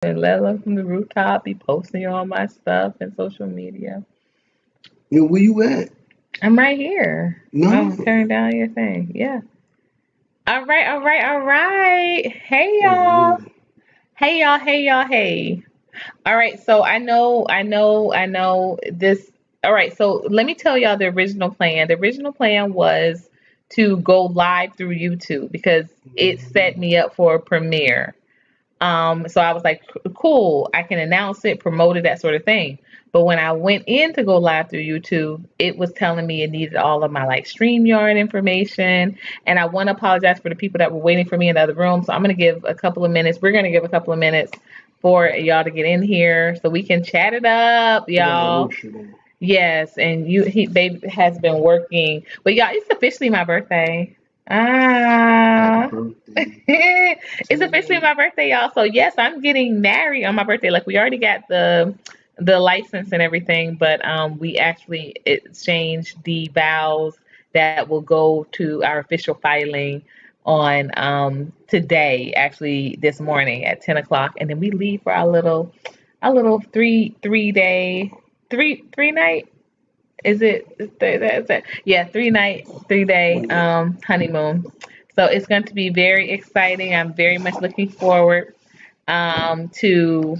and let alone from the rooftop, be posting all my stuff and social media. And where you at? I'm right here. No. I'm tearing down your thing. Yeah. All right, all right, all right. Hey y'all. Oh, Hey y'all, hey y'all, hey. All right, so I know this. All right, so let me tell y'all the original plan. The original plan was to go live through YouTube because it set me up for a premiere. So I was like, cool, I can announce it, promote it, that sort of thing. But when I went in to go live through YouTube, it was telling me it needed all of my like StreamYard information. And I want to apologize for the people that were waiting for me in the other room. So I'm going to give a couple of minutes. We're going to give a couple of minutes for y'all to get in here so we can chat it up, I got my y'all. work shirt on. Yes, and babe has been working. But y'all, it's officially my birthday. Happy Ah. birthday It's officially to my birthday, y'all. So yes, I'm getting married on my birthday. Like we already got the license and everything, but we actually exchanged the vows that will go to our official filing on today, actually this morning at 10 o'clock, and then we leave for our little three day three night. Is it? That's it. Yeah, 3 night, 3 day yeah. honeymoon. So it's going to be very exciting. I'm very much looking forward to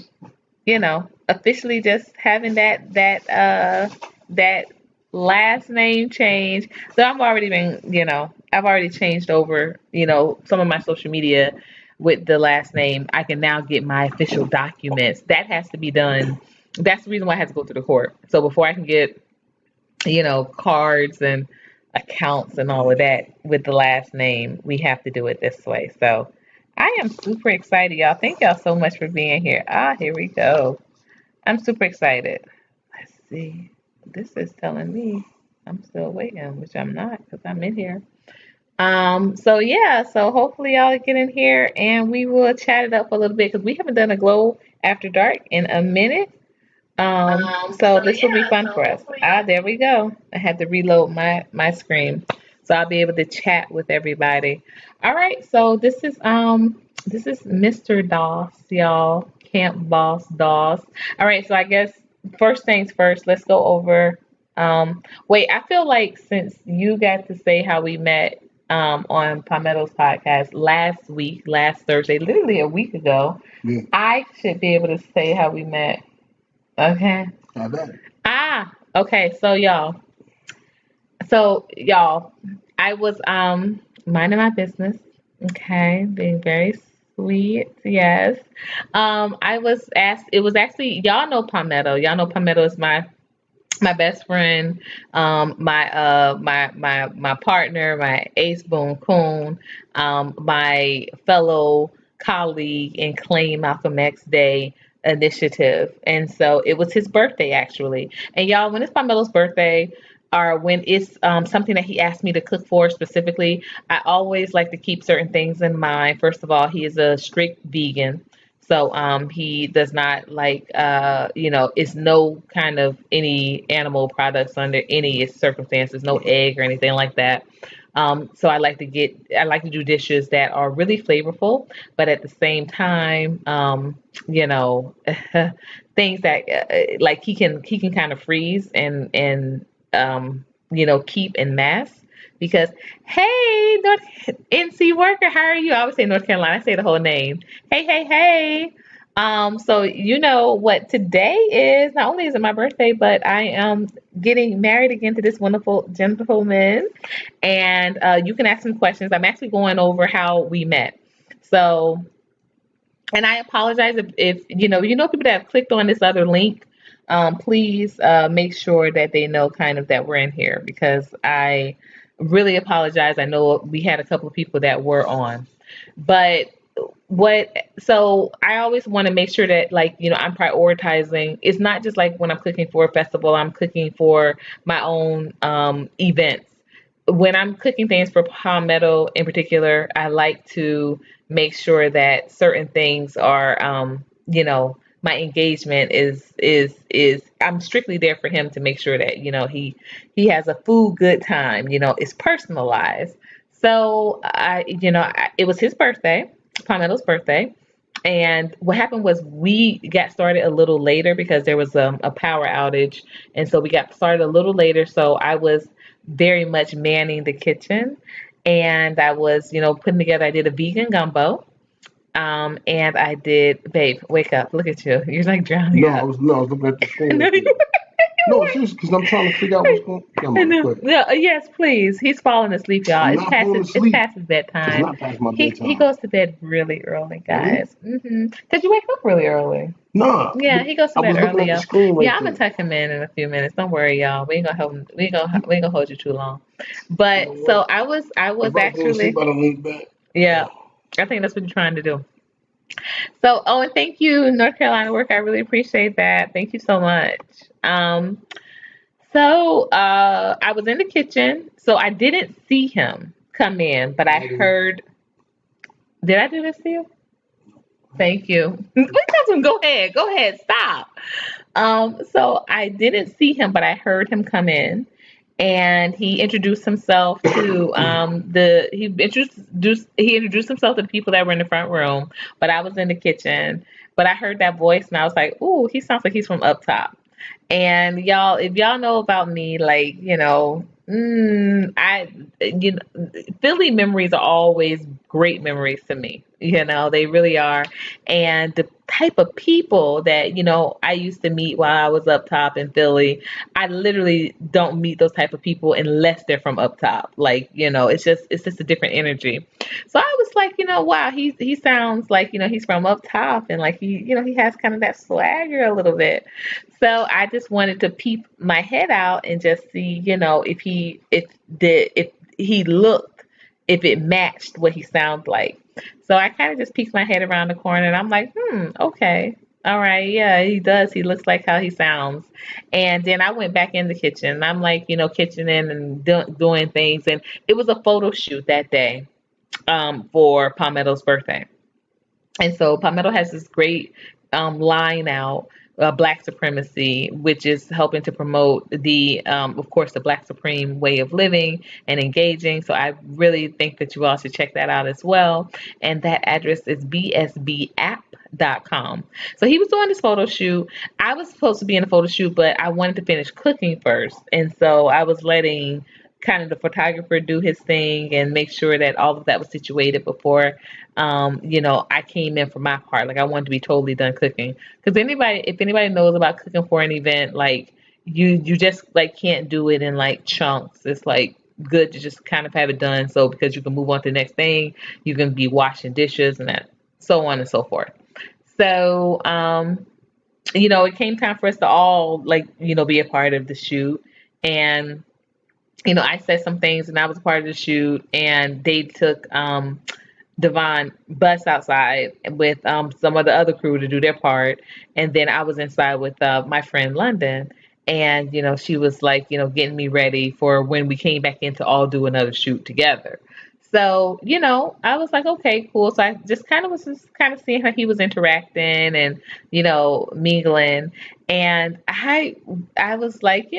officially just having that last name change. So I've already changed over some of my social media with the last name. I can now get my official documents. That has to be done. That's the reason why I had to go through the court. So before I can get cards and accounts and all of that with the last name, we have to do it this way. So I am super excited, y'all. Thank y'all so much for being here. Here we go. I'm super excited. Let's see. This is telling me I'm still waiting, which I'm not because I'm in here. So yeah, so hopefully y'all get in here and we will chat it up a little bit because we haven't done a glow after dark in a minute. So this will be fun for us. There we go. I had to reload my screen, so I'll be able to chat with everybody. All right, so this is Mr. Doss, y'all, Camp Boss Doss. All right, so I guess first things first, let's go over. Wait, I feel like since you got to say how we met on Palmetto's podcast last week, last Thursday, literally a week ago, Yeah. I should be able to say how we met. Okay. How about it? Okay. So y'all, I was minding my business. Okay, being very sweet. Yes. I was asked. It was actually y'all know Palmetto. Y'all know Palmetto is my best friend, my partner, my ace boon coon, my fellow colleague in Claim Malcolm X Day initiative. And so it was his birthday actually. And y'all, when it's Palmetto's birthday, or when it's something that he asked me to cook for specifically, I always like to keep certain things in mind. First of all, he is a strict vegan. So he does not like it's no kind of any animal products under any circumstances, no egg or anything like that. So I like to do dishes that are really flavorful, but at the same time, you know, things that like he can kind of freeze and keep in mass. Because hey, North NC worker, how are you? I always say North Carolina. I say the whole name. Hey, hey, hey. So you know what today is? Not only is it my birthday, but I am getting married again to this wonderful gentleman. And you can ask some questions. I'm actually going over how we met. So, and I apologize if people that have clicked on this other link. Please make sure that they know kind of that we're in here because I really apologize. I know we had a couple of people that were on, but so I always want to make sure that I'm prioritizing. It's not just like when I'm cooking for a festival, I'm cooking for my own events. When I'm cooking things for Palmetto in particular, I like to make sure that certain things are my engagement is I'm strictly there for him to make sure that he has a food good time. It's personalized. So it was his birthday, Palmetto's birthday. And what happened was we got started a little later because there was a power outage. And so we got started a little later. So I was very much manning the kitchen. And I was, putting together, I did a vegan gumbo. And I did, babe, wake up. Look at you. You're like drowning No, I up. was no, I was looking at the I screen know right you there. No, seriously, because I'm trying to figure out what's going. Never I mind. know. Go ahead. No, yes, please. He's falling asleep, y'all. I'm It's not past falling his, it's asleep. past his It's bedtime. not past my He bedtime. goes to bed really early, Really? guys. Cause you wake up really early. Nah, Yeah, but he goes to I bed was looking early, at the y'all. screen right Yeah, I'm gonna there. tuck him in a few minutes. Don't worry, y'all. We ain't gonna help him. We ain't gonna hold you too long. You know But what? so I was If I fall asleep, actually, I don't lean back. yeah. I think that's what you're trying to do. So, oh, and thank you, North Carolina work. I really appreciate that. Thank you so much. Um, so I was in the kitchen, so I didn't see him come in, but I Raggedy. heard. Did I do this to you? Thank you. Go ahead, stop. So I didn't see him, but I heard him come in, and he introduced himself to the he introduced himself to the people that were in the front room, but I was in the kitchen. But I heard that voice, and I was like, "Ooh, he sounds like he's from up top." And y'all, if y'all know about me, like, you know, Philly memories are always great memories to me. They really are. And the type of people that, I used to meet while I was up top in Philly, I literally don't meet those type of people unless they're from up top. Like, it's just a different energy. So I was like, wow, he sounds like, he's from up top, and like he has kind of that swagger a little bit. So I just wanted to peep my head out and just see, if he looked, if it matched what he sounds like. So I kind of just peeked my head around the corner, and I'm like, okay. All right, yeah, he does. He looks like how he sounds. And then I went back in the kitchen. And I'm like, kitchening and doing things. And it was a photo shoot that day for Palmetto's birthday. And so Palmetto has this great line out, Black Supremacy, which is helping to promote of course, the Black Supreme way of living and engaging. So I really think that you all should check that out as well. And that address is bsbapp.com. So he was doing this photo shoot. I was supposed to be in a photo shoot, but I wanted to finish cooking first. And so I was letting kind of the photographer do his thing and make sure that all of that was situated before I came in for my part. Like I wanted to be totally done cooking. Because if anybody knows about cooking for an event, like you just like can't do it in like chunks. It's like good to just kind of have it done so because you can move on to the next thing. You can be washing dishes and that so on and so forth. So it came time for us to all like, be a part of the shoot. And I said some things and I was a part of the shoot, and they took Devon bus outside with some of the other crew to do their part, and then I was inside with my friend London, and she was like getting me ready for when we came back in to all do another shoot together. So I was like, okay, cool. So I just kind of was just kind of seeing how he was interacting and mingling, and I was like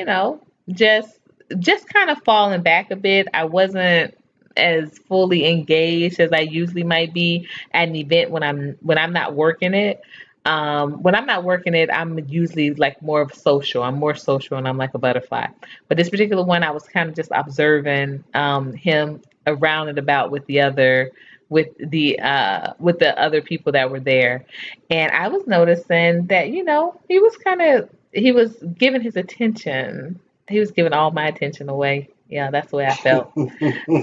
just kind of falling back a bit. I wasn't as fully engaged as I usually might be at an event when I'm not working it. When I'm not working it, I'm usually like more of social. I'm more social and I'm like a butterfly. But this particular one, I was kind of just observing him around and about with the other people that were there, and I was noticing that he was giving his attention. He was giving all my attention away. Yeah, that's the way I felt.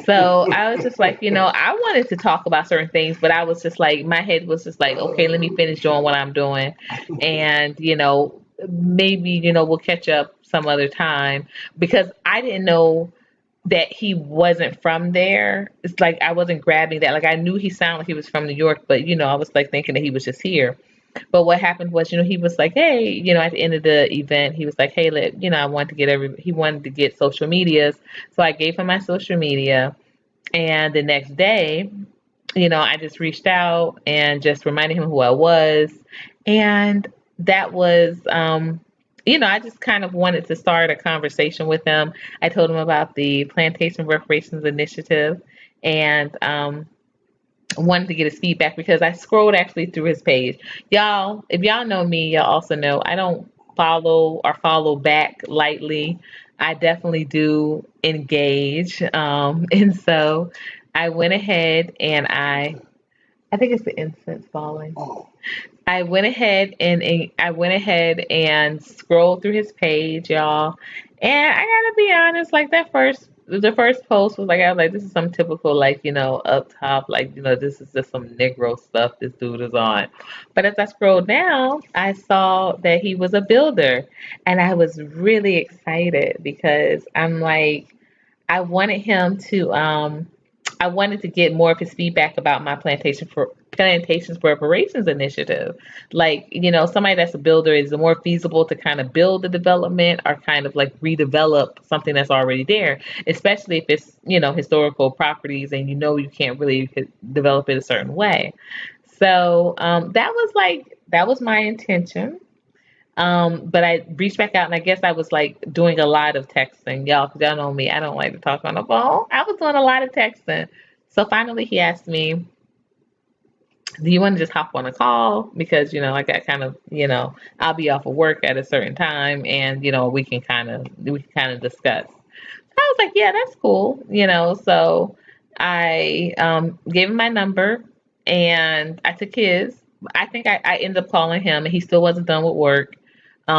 So I was just like, I wanted to talk about certain things, but I was just like, my head was just like, okay, let me finish doing what I'm doing. And, maybe, we'll catch up some other time because I didn't know that he wasn't from there. It's like I wasn't grabbing that. Like I knew he sounded like he was from New York, but, I was like thinking that he was just here. But what happened was, he was like, hey, at the end of the event, he was like, hey, I wanted to he wanted to get social medias. So I gave him my social media. And the next day, I just reached out and just reminded him who I was. And that was, I just kind of wanted to start a conversation with him. I told him about the Plantation Reparations Initiative. And wanted to get his feedback because I scrolled actually through his page. Y'all, if y'all know me, y'all also know I don't follow back lightly. I definitely do engage. And so I went ahead and I think it's the incense falling. Oh, I went ahead and scrolled through his page, y'all. And I gotta be honest, like the first post was like I was like, this is some typical like, up top, like, this is just some Negro stuff this dude is on. But as I scrolled down, I saw that he was a builder. And I was really excited because I'm like, I wanted him to I wanted to get more of his feedback about my plantations for reparations initiative. Like, somebody that's a builder, is it more feasible to kind of build the development or kind of like redevelop something that's already there, especially if it's, historical properties and you can't really develop it a certain way. So that was my intention. But I reached back out and I guess I was like doing a lot of texting, y'all, because y'all know me. I don't like to talk on the phone. I was doing a lot of texting. So finally he asked me, do you want to just hop on a call? Because, I got kind of, I'll be off of work at a certain time and, we can kind of discuss. I was like, yeah, that's cool, So I gave him my number and I took his. I think I ended up calling him and he still wasn't done with work.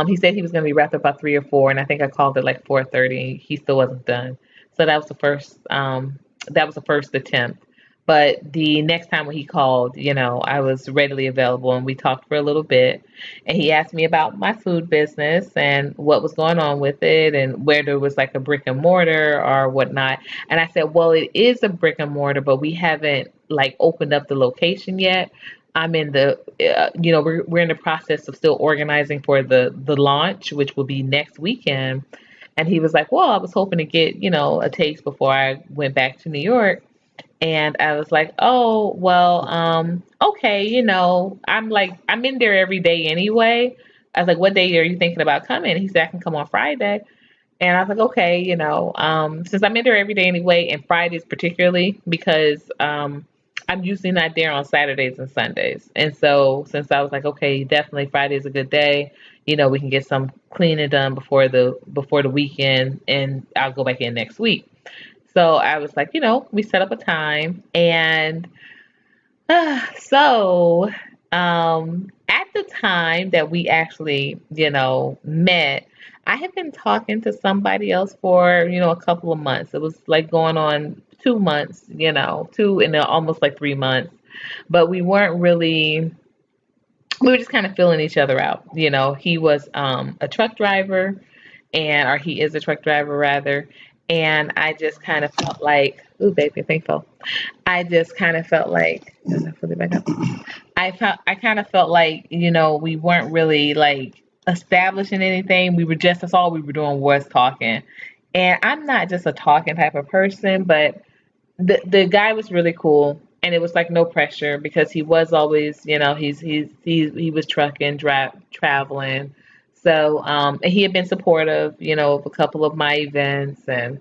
He said he was going to be wrapped up by 3 or 4, and I think I called at like 4:30. He still wasn't done. So that was the first. That was the first attempt. But the next time when he called, I was readily available and we talked for a little bit. And he asked me about my food business and what was going on with it and where there was like a brick and mortar or whatnot. And I said, well, it is a brick and mortar, but we haven't like opened up the location yet. I'm in the, we're in the process of still organizing for the launch, which will be next weekend. And he was like, well, I was hoping to get, a taste before I went back to New York. And I was like, oh, well, okay, I'm in there every day anyway. I was like, what day are you thinking about coming? He said, I can come on Friday. And I was like, okay, since I'm in there every day anyway, and Fridays particularly, because I'm usually not there on Saturdays and Sundays. And so since I was like, okay, definitely Friday is a good day, we can get some cleaning done before the weekend, and I'll go back in next week. So I was like, we set up a time, and so at the time that we actually, met, I had been talking to somebody else for, a couple of months. It was like going on 2 months, two and then almost like 3 months. But we were just kind of filling each other out. He was a truck driver, or he is a truck driver rather. And I just kind of felt like, ooh, baby, thankful. I just kind of felt like, is that fully back up? I kind of felt like, we weren't really like establishing anything. That's all we were doing was talking. And I'm not just a talking type of person, but the guy was really cool. And it was like no pressure because he was always, he was trucking, traveling. So, and he had been supportive, of a couple of my events and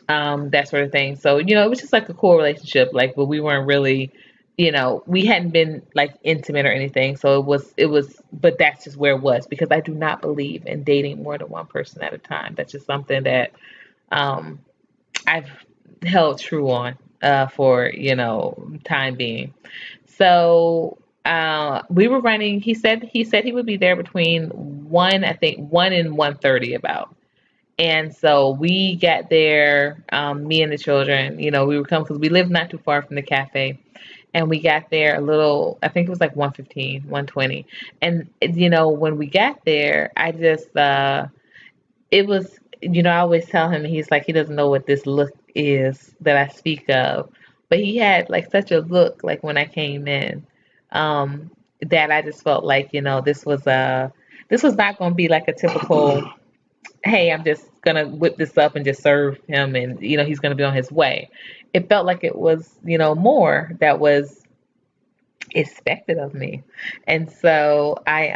that sort of thing. So, it was just like a cool relationship. Like, but we weren't really, we hadn't been like intimate or anything. So but that's just where it was because I do not believe in dating more than one person at a time. That's just something that um, I've held true on for, time being. So we were running. He said he would be there between I think 1 and 1:30 about. And so we got there, me and the children, we were coming because we live not too far from the cafe. And we got there a little, I think it was like 1:15, 1:20. And, when we got there, it was, I always tell him, he's like, he doesn't know what this look is that I speak of. But he had like such a look, like when I came in, that I just felt like, this was not going to be like a typical hey, I'm just gonna whip this up and just serve him and he's gonna be on his way. It felt like it was, more that was expected of me. And so I,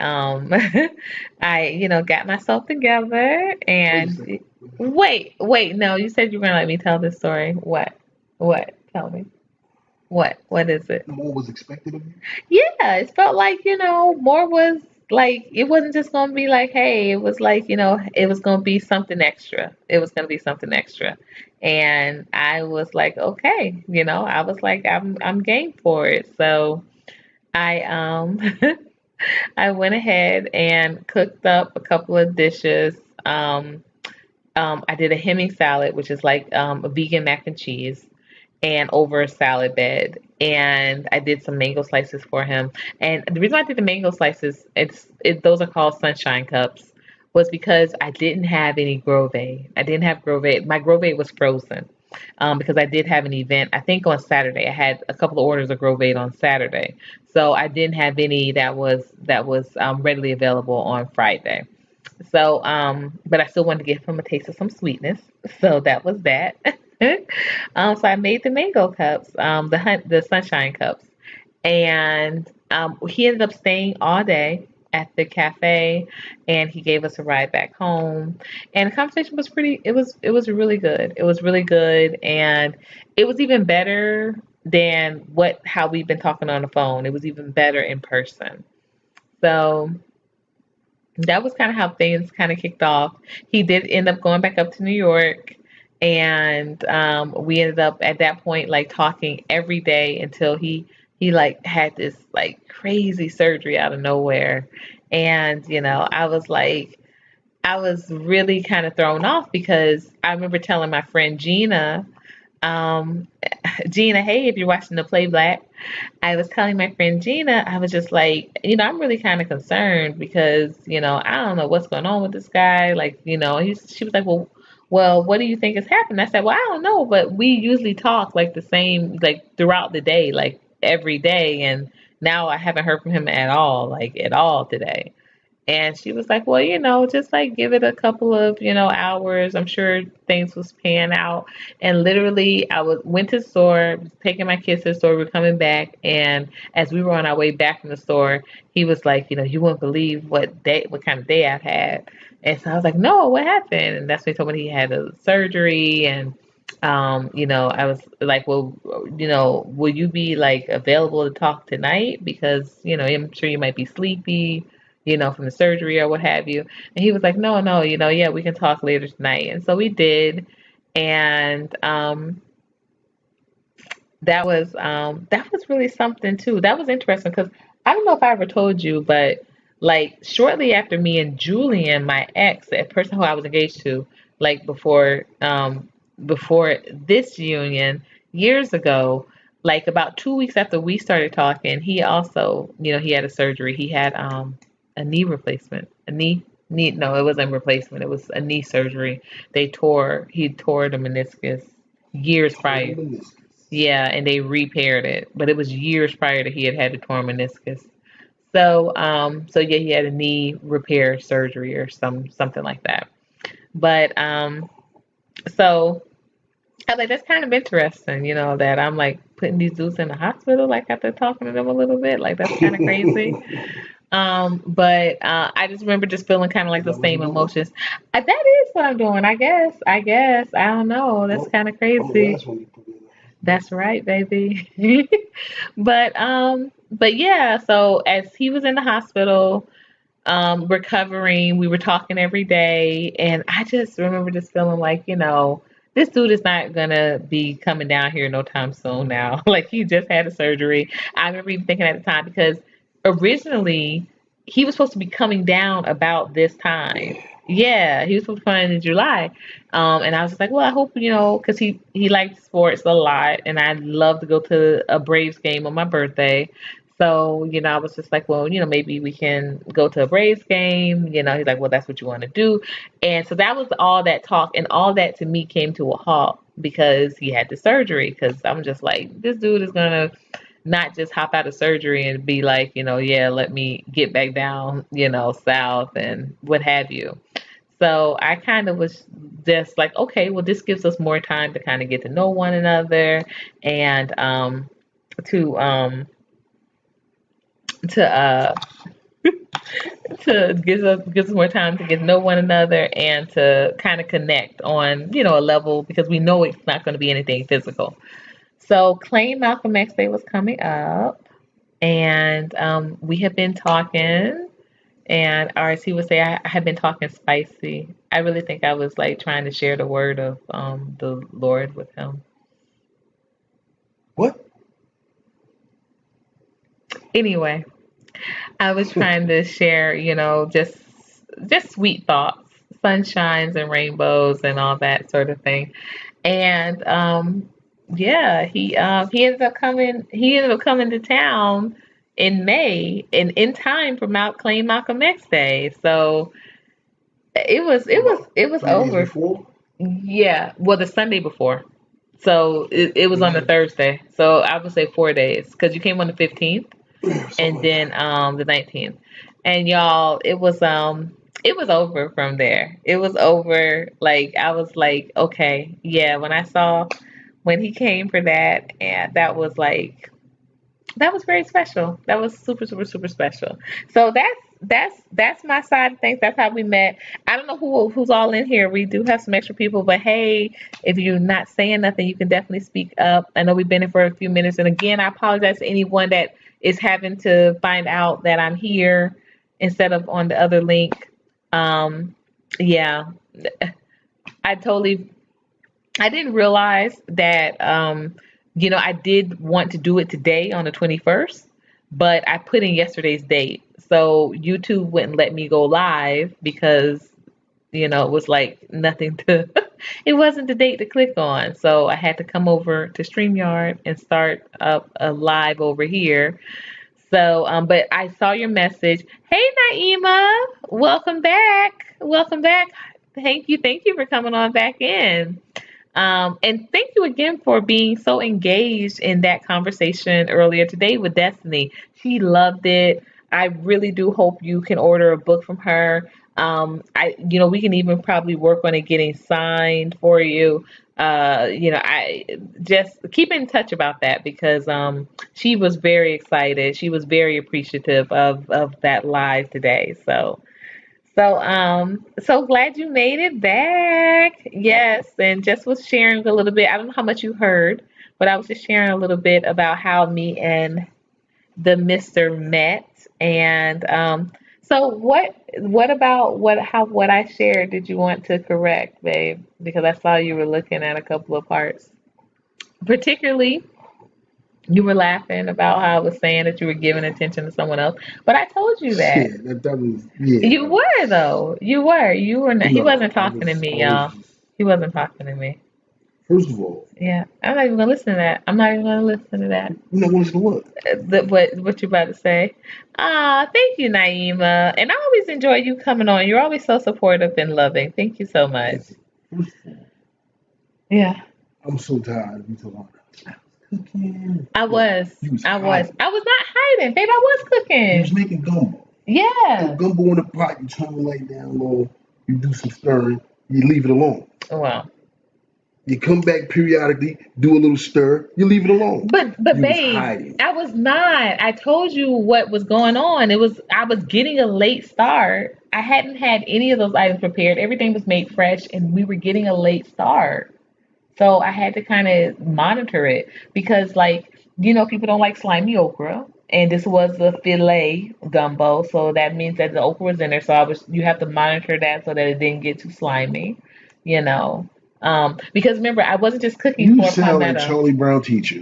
got myself together wait a second. and wait, no, you said you were gonna let me tell this story. What? What? Tell me. What is it? More was expected of you. Yeah, it felt like, more was like it wasn't just gonna be like, hey, it was like, it was gonna be something extra. It was gonna be something extra. And I was like, okay, I was like, I'm game for it. So I I went ahead and cooked up a couple of dishes. Um, I did a Hemming salad, which is like a vegan mac and cheese, and over a salad bed. And I did some mango slices for him. And the reason I did the mango slices, those are called sunshine cups, was because I didn't have any Grove. I didn't have Grove. My Grove was frozen. Because I did have an event, I think on Saturday. I had a couple of orders of Grove on Saturday, so I didn't have any that was readily available on Friday. So, but I still wanted to give him a taste of some sweetness. So that was that. So I made the mango cups, the sunshine cups, and he ended up staying all day at the cafe, and he gave us a ride back home. And the conversation was pretty. It was really good. It was really good, and it was even better than what how we've been talking on the phone. It was even better in person. So that was kind of how things kind of kicked off. He did end up going back up to New York, and we ended up at that point like talking every day until he like had this like crazy surgery out of nowhere. And I was really kind of thrown off because I remember telling my friend um, Gina, hey, if you're watching the playback, I was telling my friend Gina, I was just like, I'm really kind of concerned because, I don't know what's going on with this guy. Like, she was like, well, what do you think has happened? I said, well, I don't know, but we usually talk like the same, like throughout the day, like every day. And now I haven't heard from him at all, like at all today. And she was like, well, just like give it a couple of, hours. I'm sure things was pan out. And literally, went to the store, was taking my kids to the store. We were coming back, and as we were on our way back from the store, he was like, you wouldn't believe what kind of day I've had. And so I was like, no, what happened? And that's when he told me he had a surgery, and I was like, well, will you be like available to talk tonight? Because, I'm sure you might be sleepy, from the surgery or what have you. And he was like, no, no, yeah, we can talk later tonight. And so we did. And that was really something too. That was interesting because I don't know if I ever told you, but like shortly after me and Julian, my ex, the person who I was engaged to, like before this union years ago, like about 2 weeks after we started talking, he also, he had a surgery. He had a knee replacement, a knee, no, it wasn't replacement. It was a knee surgery. He tore the meniscus years Total prior. meniscus. Yeah, and they repaired it, but it was years prior that he had had the torn meniscus. So yeah, he had a knee repair surgery or something like that. But so I was like, that's kind of interesting, that I'm like putting these dudes in the hospital, like after talking to them a little bit, like that's kind of crazy. But I just remember just feeling kind of like Is the that what same you're doing? emotions. That is what I'm doing, I guess. I don't know. That's Well, kind of I'm the crazy. last one you put in the hospital. That's right, baby. But yeah, so as he was in the hospital, recovering, we were talking every day, and I just remember just feeling like, this dude is not gonna be coming down here no time soon now. Like he just had a surgery. I remember even thinking at the time because originally he was supposed to be coming down about this time. Yeah. Yeah, he was supposed to come in July. And I was just like, well, I hope, because he liked sports a lot, and I love to go to a Braves game on my birthday. So, I was just like, well, maybe we can go to a Braves game. He's like, well, that's what you want to do. And so that was all that talk, and all that to me came to a halt because he had the surgery. Because I'm just like, this dude is gonna not just hop out of surgery and be like, yeah, let me get back down, south and what have you. So I kind of was just like, okay, well, this gives us more time to kind of get to know one another, and to to gives us more time to get to know one another and to kind of connect on a level because we know it's not going to be anything physical. So Claim Malcolm X Day was coming up, and we have been talking. And or as he would say, I have been talking spicy. I really think I was like trying to share the word of the Lord with him. What? Anyway, I was trying to share, just sweet thoughts, sunshines and rainbows and all that sort of thing. And yeah, he ended up coming to town in May and in time for Mount Claim Malcolm X Day. So About it was 3 days over. before? Yeah, well, the Sunday before. So it was on the Okay. Thursday. So I would say 4 days because you came on the 15th Something and like then that. the 19th. And y'all, it was over from there. It was over. Like I was like, okay, yeah. When he came for that, and that was very special. That was super, super, super special. So that's my side of things. That's how we met. I don't know who's all in here. We do have some extra people, but hey, if you're not saying nothing, you can definitely speak up. I know we've been in for a few minutes, and again, I apologize to anyone that is having to find out that I'm here instead of on the other link. Um, yeah, I totally I didn't realize that, I did want to do it today on the 21st, but I put in yesterday's date. So YouTube wouldn't let me go live because, it was like nothing to, it wasn't the date to click on. So I had to come over to StreamYard and start up a live over here. So, but I saw your message. Hey, Naima, welcome back. Welcome back. Thank you for coming on back in. And thank you again for being so engaged in that conversation earlier today with Destiny. She loved it. I really do hope you can order a book from her. We can even probably work on it getting signed for you. I just keep in touch about that because she was very excited. She was very appreciative of that live today. So glad you made it back. Yes, and just was sharing a little bit. I don't know how much you heard, but I was just sharing a little bit about how me and the Mister met. And so what about what I shared did you want to correct, babe? Because I saw you were looking at a couple of parts. Particularly you were laughing about how I was saying that you were giving attention to someone else. But I told you that. Yeah, that was, yeah, You that was, were though. You were. You were not. He no, wasn't talking to me, I was y'all. just, He wasn't talking to me. first of all, Yeah, I'm not even gonna listen to that. I'm not even gonna listen to that. you're not going to listen to what? What you about to say? Ah, thank you, Naima. And I always enjoy you coming on. You're always so supportive and loving. Thank you so much. Listen, first of all, Yeah, I'm so tired of you talking about I was cooking. I No, was. you was I was. hiding. I was not hiding, babe. I was You was cooking. making gumbo. The Yeah. gumbo in the pot, you turn the light down low, you do some stirring, you leave it alone. Well, You come back periodically, do a little stir, you leave it alone. but You was babe, hiding. I was not. I told you what was going on. I was getting a late start. I hadn't had any of those items prepared. Everything was made fresh and we were getting a late start. So I had to kind of monitor it because like, people don't like slimy okra. And this was a filet gumbo, so that means that the okra was in there. So you have to monitor that so that it didn't get too slimy, you know. Because remember, I wasn't just cooking You for sound like Palmetto. Charlie Brown teacher.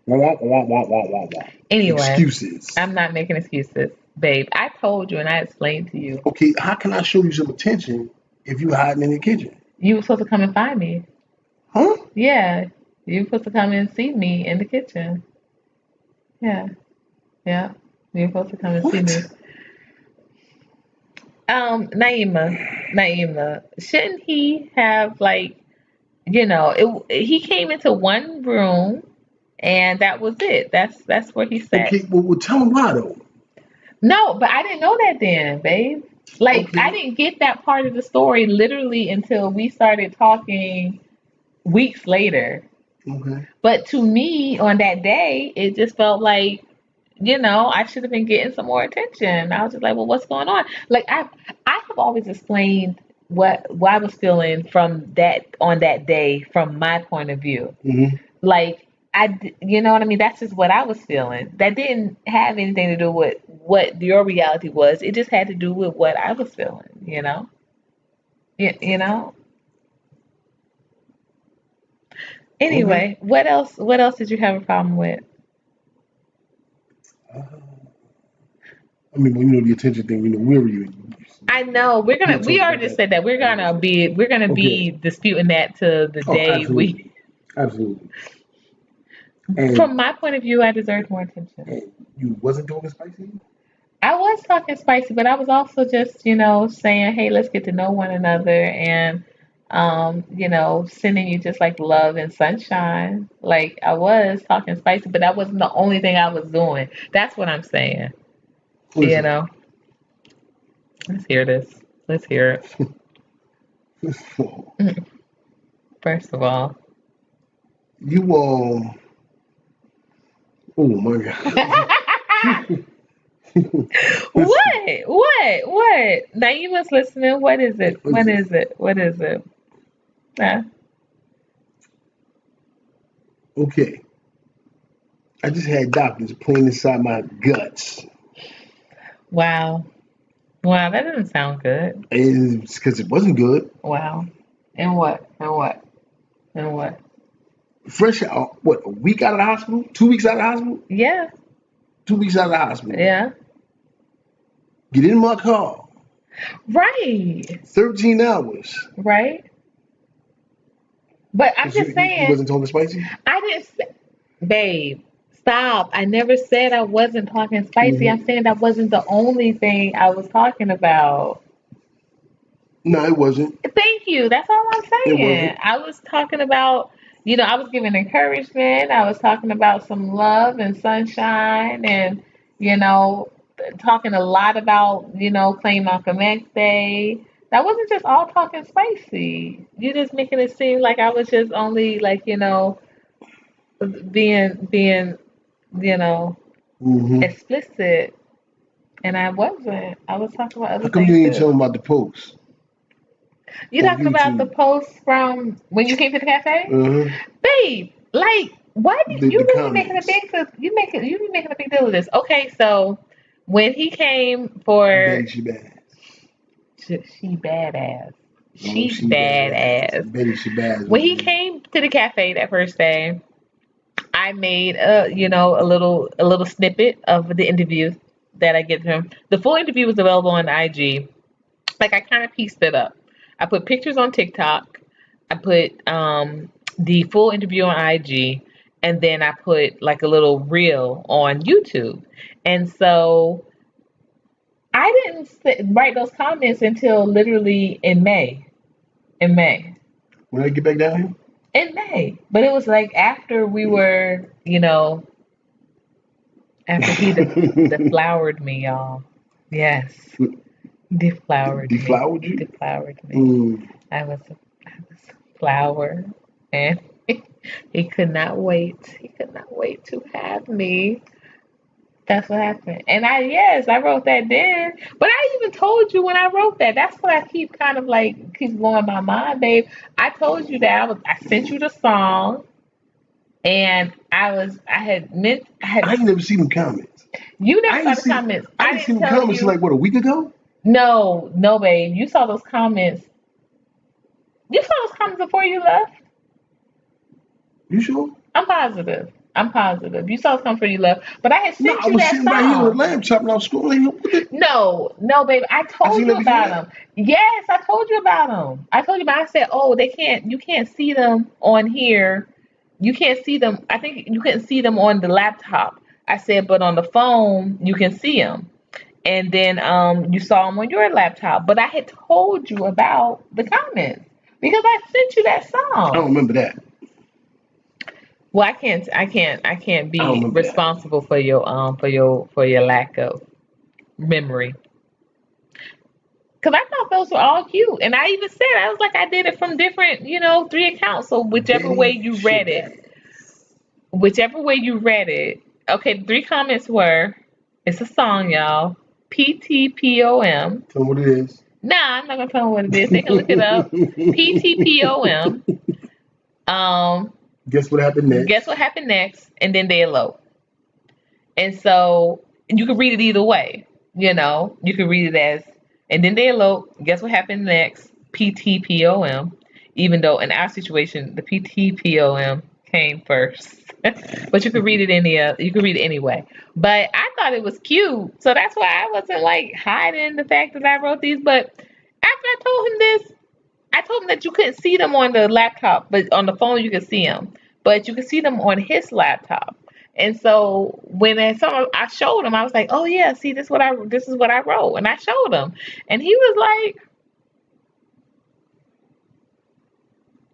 Wah, wah, wah, wah, wah, wah, wah. Anyway, Excuses. I'm not making excuses, babe. I told you and I explained to you. Okay, how can I show you some attention if you hiding in the kitchen? You were supposed to come and find me. Huh? Yeah, you were supposed to come and see me in the kitchen. Yeah, yeah. You were supposed to come and see me. What? Naima, shouldn't he have like, he came into one room and that was it. That's where he sat. Okay, well tell him why though. No, but I didn't know that then, babe. Like I Okay, didn't get that part of the story literally until we started talking weeks later. okay. But to me, on that day, it just felt like, I should have been getting some more attention. I was just like, well, what's going on? Like I have always explained what I was feeling from that on that day from my point of view. Mm-hmm. Like you know what I mean? That's just what I was feeling. That didn't have anything to do with what your reality was. It just had to do with what I was feeling, you know? You know? Okay. Anyway, what else did you have a problem with? Uh, I mean, well, the attention thing. Where were you? I know We had we talked already about just that said that anniversary. we're gonna Okay. be disputing that to the Oh, day we. absolutely, absolutely. And From my point of view, I deserve more attention. and you wasn't talking spicy. I was talking spicy, but I was also just, saying, hey, let's get to know one another and, sending you just like love and sunshine. Like I was talking spicy, but that wasn't the only thing I was doing. That's what I'm saying. You Listen, know, let's hear this. Let's hear it. First of all, you all. Oh my God. Listen, what? Naima's listening. What is it? What listen. is it? What is it? Uh, Okay, I just had doctors playing inside my guts, wow. Wow, that doesn't sound good. and it's because it wasn't good. Wow. And what? And what? And what? Fresh out, what, a week out of the hospital? 2 weeks out of the hospital? Yeah, 2 weeks out of the hospital. yeah. Get in my car. Right. 13 hours. Right. But I'm Because you, just you, you saying, wasn't talking spicy? I didn't say, babe, stop. I never said I wasn't talking spicy. Hmm. I'm saying that wasn't the only thing I was talking about. No, it wasn't. Thank you. That's all I'm It saying. wasn't. I was talking about, I was giving encouragement. I was talking about some love and sunshine and, you know, talking a lot about, Claim Malcolm X Day. That wasn't just all talking spicy. You just making it seem like I was just only like, being, you know, Hmm. explicit. And I wasn't. I was talking about How other come you things ain't too. tell them about the post You on talking about the YouTube? post from when you came to the cafe? Uh-huh. Babe, like, why do The, you the really making a comments. big you be making a big deal of this? Okay, so when he came for Betty, she bad. she badass, Oh, she she badass. badass. Betty, she bad, When he man. came to the cafe that first day, I made a little snippet of the interview that I get to him. The full interview was available on IG. Like I kind of pieced it up. I put pictures on TikTok. I put the full interview on IG, and then I put like a little reel on YouTube. And so I didn't write those comments until literally in May. In May. When I get back down In May. But it was like after we were, after he here? deflowered me, y'all. Yes. Deflowered me. Deflowered you? Deflowered me. Mm. I was flower, and he could not wait. He could not wait to have me. That's what happened. And yes, I wrote that then. But I even told you when I wrote that. That's what I keep kind of like keeps blowing my mind, babe. I told you that I sent you the song, and I had I ain't never seen them comments. you never I saw ain't the see. comments. I I didn't see didn't them tell comments till you. like what, a week ago. No, no, babe. You saw those comments. You saw those comments before you left. You sure? I'm positive. I'm positive. You saw some for you left, but I had No, sent I you was that sitting right here on the song. laptop and I was scrolling. What the? No, no, baby. I I told seen you that before about that. them. Yes, I told you about them. I told you about. I said, oh, they can't. You can't see them on here. You can't see them. I think you couldn't see them on the laptop. I said, but on the phone you can see them. And then you saw them on your laptop. But I had told you about the comments because I sent you that I don't song. remember that. Well, I can't I don't be remember that. responsible for your lack of memory. Cause I thought those were all cute, and I even said I was like I did it from different, 3 accounts. So Betty Shabazz. whichever way you read it. Okay, the 3 comments were, it's a song, y'all. PTPOM. Tell me what it is. Nah, I'm not gonna tell them what it is. They can look it up. PTPOM. Um, Guess what happened Guess next? what happened next? And then they elope. And so you can read it either way. You can read it as, and then they elope. Guess what happened next? PTPOM. Even though in our situation, the PTPOM came first. But you could read it you could read it anyway. But I thought it was cute. So that's why I wasn't like hiding the fact that I wrote these. But after I told him this, I told him that you couldn't see them on the laptop, but on the phone you could see them. But you could see them on his laptop. And so when I showed him, I was like, "Oh yeah, see this is what I wrote," and I showed him, and he was like,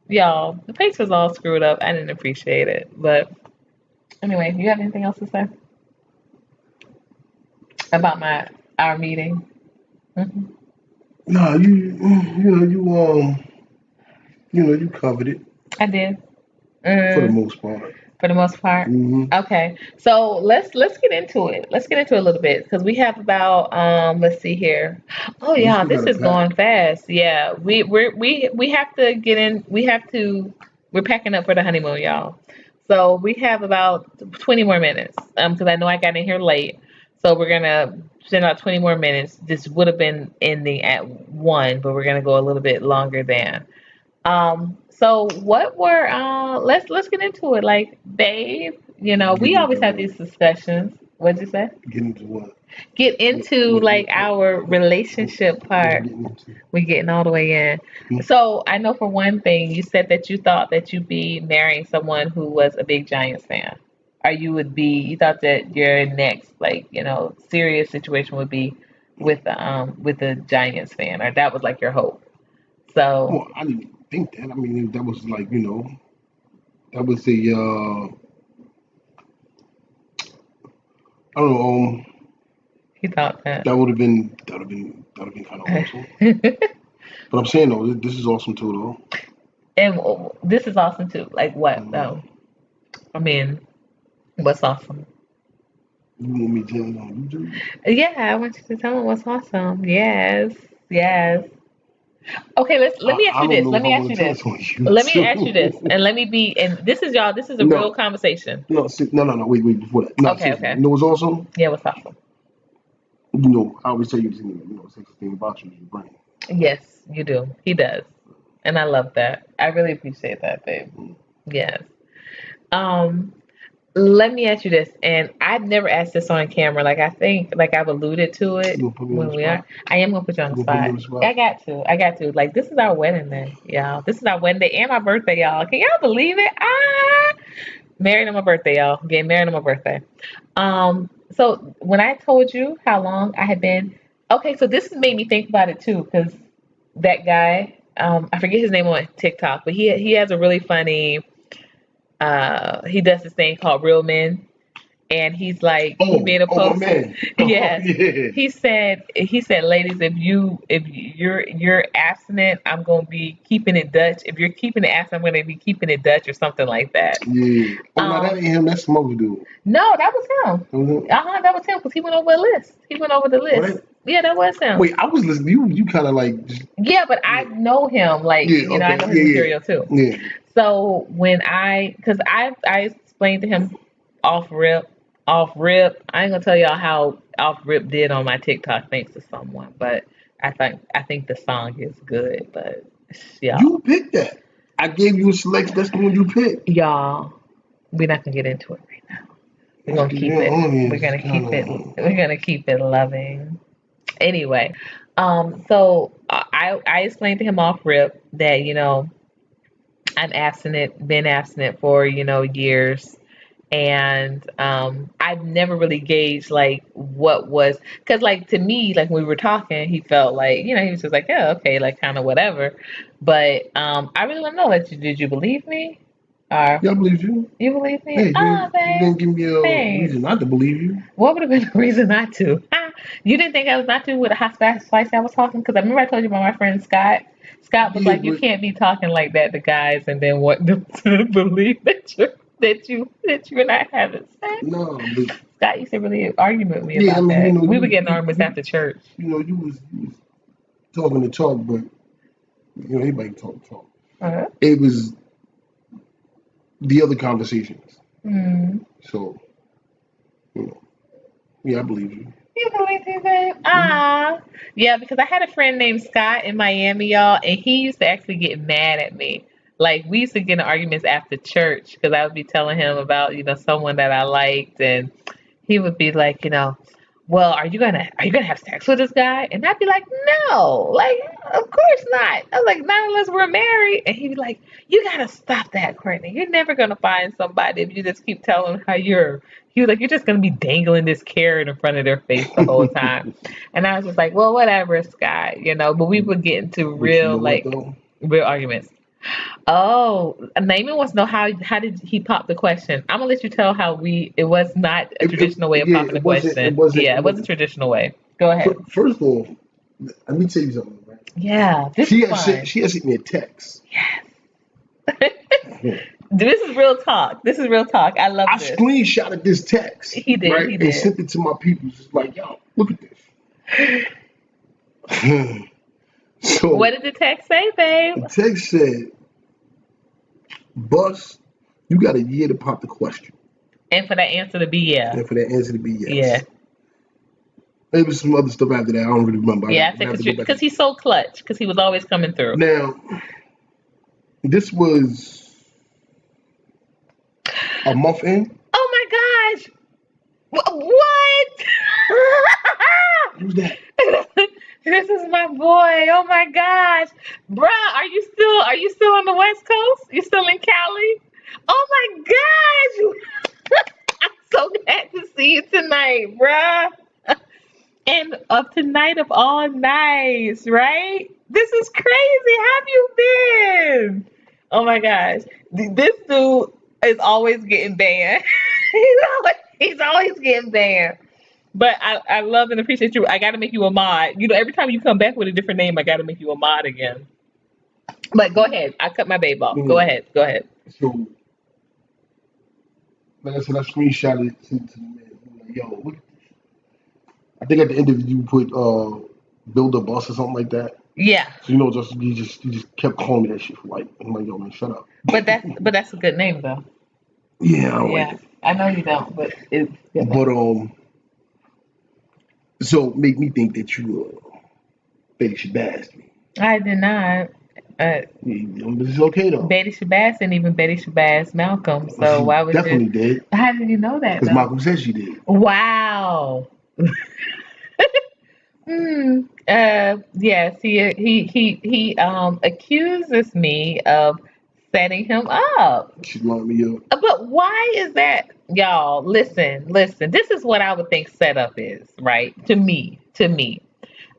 "Y'all, the pace was all screwed up. I didn't appreciate it." But anyway, you have anything else to say about our meeting? Hmm. No, you covered it I did. for the Mm, most part. for the most part. Hmm. Okay, so let's get into it. Let's get into it a little bit because we have about let's see here. Oh We yeah, still this got a is going pack. fast. Yeah, we have to get in. We're packing up for the honeymoon, y'all. So we have about 20 more minutes. Because I know I got in here late, so we're gonna send out 20 more minutes. This would have been ending at 1, but we're gonna go a little bit longer than. So what were let's get into it. Like, babe, we Getting always into have what? these discussions. What'd you say? Getting into what? Get into like our relationship What we part. getting into? We getting all the way in. Hmm? So I know for one thing, you said that you thought that you'd be marrying someone who was a big Giants fan. Or you thought that your next, like, serious situation would be with the Giants fan, or that was like your hope. So Well, I didn't think that. I mean, that was like, that was a, I don't know, he thought that. that would have been kind of awesome. But I'm saying though, this is awesome too, though. And this is awesome too. Like what Uh, though? I mean, what's awesome? you want me to tell you on YouTube? Yeah, I want you to tell me what's awesome. Yes, yes. Okay, let me ask I you don't this. know Let if I me ask want you to tell this. this on Let me ask you this, YouTube. and let me be. And this is y'all. This is a real No, conversation. no, no, no, no. Wait, before that. No, Okay, seriously. okay. You know what's awesome? Yeah, what's awesome? I always tell you this, the sexy thing about you is your brain. Yes, you do. He does, and I love that. I really appreciate that, babe. Mm. Yes. Um, Let me ask you this, and I've never asked this on camera. Like I think, like I've alluded to You it gonna put me on when the we are. spot? I am gonna put you on You the gonna put me spot. on the spot? I got to. I got to. Like this is our wedding day, y'all. This is our wedding day and my birthday, y'all. Can y'all believe it? Married on my birthday, y'all. Getting married on my birthday. So when I told you how long I had been, okay, so this made me think about it too, because that guy, I forget his name on TikTok, but he has a really funny. He does this thing called Real Men, and he's like he Oh, made a oh, my post. man. Oh, Yes, yeah. he said, ladies, if you're abstinent, I'm gonna be keeping it Dutch. If you're keeping it abstinent, I'm gonna be keeping it Dutch or something like that. Yeah. Oh, no, that um ain't him. That's Smokes dude. no, that was him. That was him. That was him because he went over a list. He went over the Oh, list. Yeah, that was him. wait, I was listening. You kind of like, just, Yeah, but I yeah, know him, like, yeah, I okay, know his yeah, yeah, material too. yeah. So because I explained to him off rip, I ain't gonna tell y'all how off rip did on my TikTok thanks to someone, but I think the song is good, but You y'all, picked that. I gave you a selection. That's the one you picked. y'all, we're not gonna get into it right now. We're gonna Okay, keep your it. audience We're is gonna kind keep it. of. We're gonna keep it loving. Anyway, so I explained to him off rip that I'm abstinent, been abstinent for years, and I've never really gauged like what was because like to me like when we were talking, he felt like he was just like yeah okay like kind of whatever, but I really want to know like did you believe me or Yeah, I believe you. you believe me? Hey, Ah, you thanks, didn't give me a thanks. reason not to believe you. What would have been the reason not to? You didn't think I was not to with a hot spice I was talking? Because I remember I told you about my friend Scott. Scott was Yeah, like, you but can't be talking like that to guys and then want them to believe that you're not having sex. no, but Scott used to really argue with me yeah, I about mean, that. We would get in arguments you, after church. you was talking the talk, but everybody talk. Uh-huh. It was the other conversations. Mm. So, you know, yeah, I believe you. You believe me, babe? Mhm. Yeah, because I had a friend named Scott in Miami, y'all, and he used to actually get mad at me. Like we used to get in arguments after church because I would be telling him about, someone that I liked, and he would be like, well, are you gonna have sex with this guy? And I'd be like, no, like, of course not. I was like, not unless we're married. And he'd be like, you gotta stop that, Courtney. You're never gonna find somebody if you just keep telling them how you're. He was like, you're just gonna be dangling this carrot in front of their face the whole time. And I was just like, well, whatever, Scott, But we would get into But you real, know what like, though? real arguments. Oh, Naaman wants to know how did he pop the question? I'm gonna let you tell how it was not a traditional way of Yeah, popping the question. Yeah, it it wasn't wasn't. traditional way. Go ahead. First of all, let me tell you something. Right? Yeah, this is fun. She had sent me a text. This is real talk. This is real talk. I love I this. screenshotted this text, He did. right, He and did. sent it to my people. Just like, yo, look at this. So What did the text say, babe? the text said, "Bus, you got a year to pop the question, And for that answer to be yeah. and for that answer to be yes." Yeah. Maybe some other stuff after that. I don't really remember. Yeah, I I said have to go back. because he's so clutch. Because he was always coming through. Now, this was a month in. Oh my gosh! What? Who's that? This is my boy. Oh my gosh. Bruh, are you still on the West Coast? You still in Cali? Oh my gosh. I'm so glad to see you tonight, bruh. And of tonight of all nights, right? This is crazy. How have you been? Oh my gosh. This dude is always getting banned. he's always getting banned. But I love and appreciate you. I got to make you a mod. Every time you come back with a different name, I got to make you a mod again. But go ahead. I cut my babe off. Go ahead. Go ahead. So, like I said, I screenshotted it, sent it to the man. I'm like, yo, look. I think at the end of it, you put build a bus or something like that. Yeah. So you just kept calling me that shit for like. I'm like, yo, man, shut up. But that's a good name though. Yeah, I don't like Yeah. it. I know you don't, but it's good. But so make me think that you Betty Shabazz me. I did not. But it's okay though. Betty Shabazz and even Betty Shabazz Malcolm. So why would Definitely you? did. How did you know that Because though? Malcolm said she did. Wow. Yes, he accuses me of setting him up. She lined me up. But why is that? Y'all, listen. This is what I would think setup is, right? To me.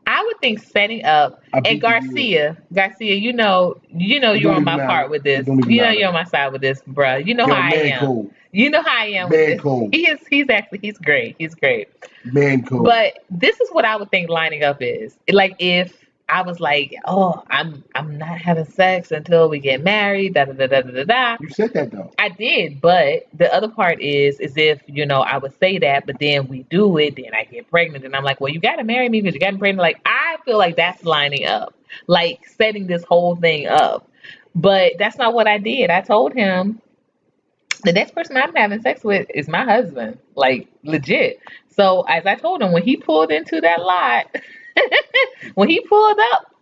I would think setting up I and beat Garcia, It you're don't on even my matter. part with It this. don't even You know matter. you're on my side with this, bruh. You know Yo, how I man am. cold. You know how I am with Man this. cold. He's great. He's great. Man cold. But this is what I would think lining up is. Like if I was like, oh, I'm not having sex until we get married, da da da da da da da. You said that though. I did, but the other part is if I would say that, but then we do it, then I get pregnant, and I'm like, well, you got to marry me because you got me pregnant. Like I feel like that's lining up, like setting this whole thing up. But that's not what I did. I told him the next person I'm having sex with is my husband, like legit. So as I told him, when he pulled into that lot, when he pulled up,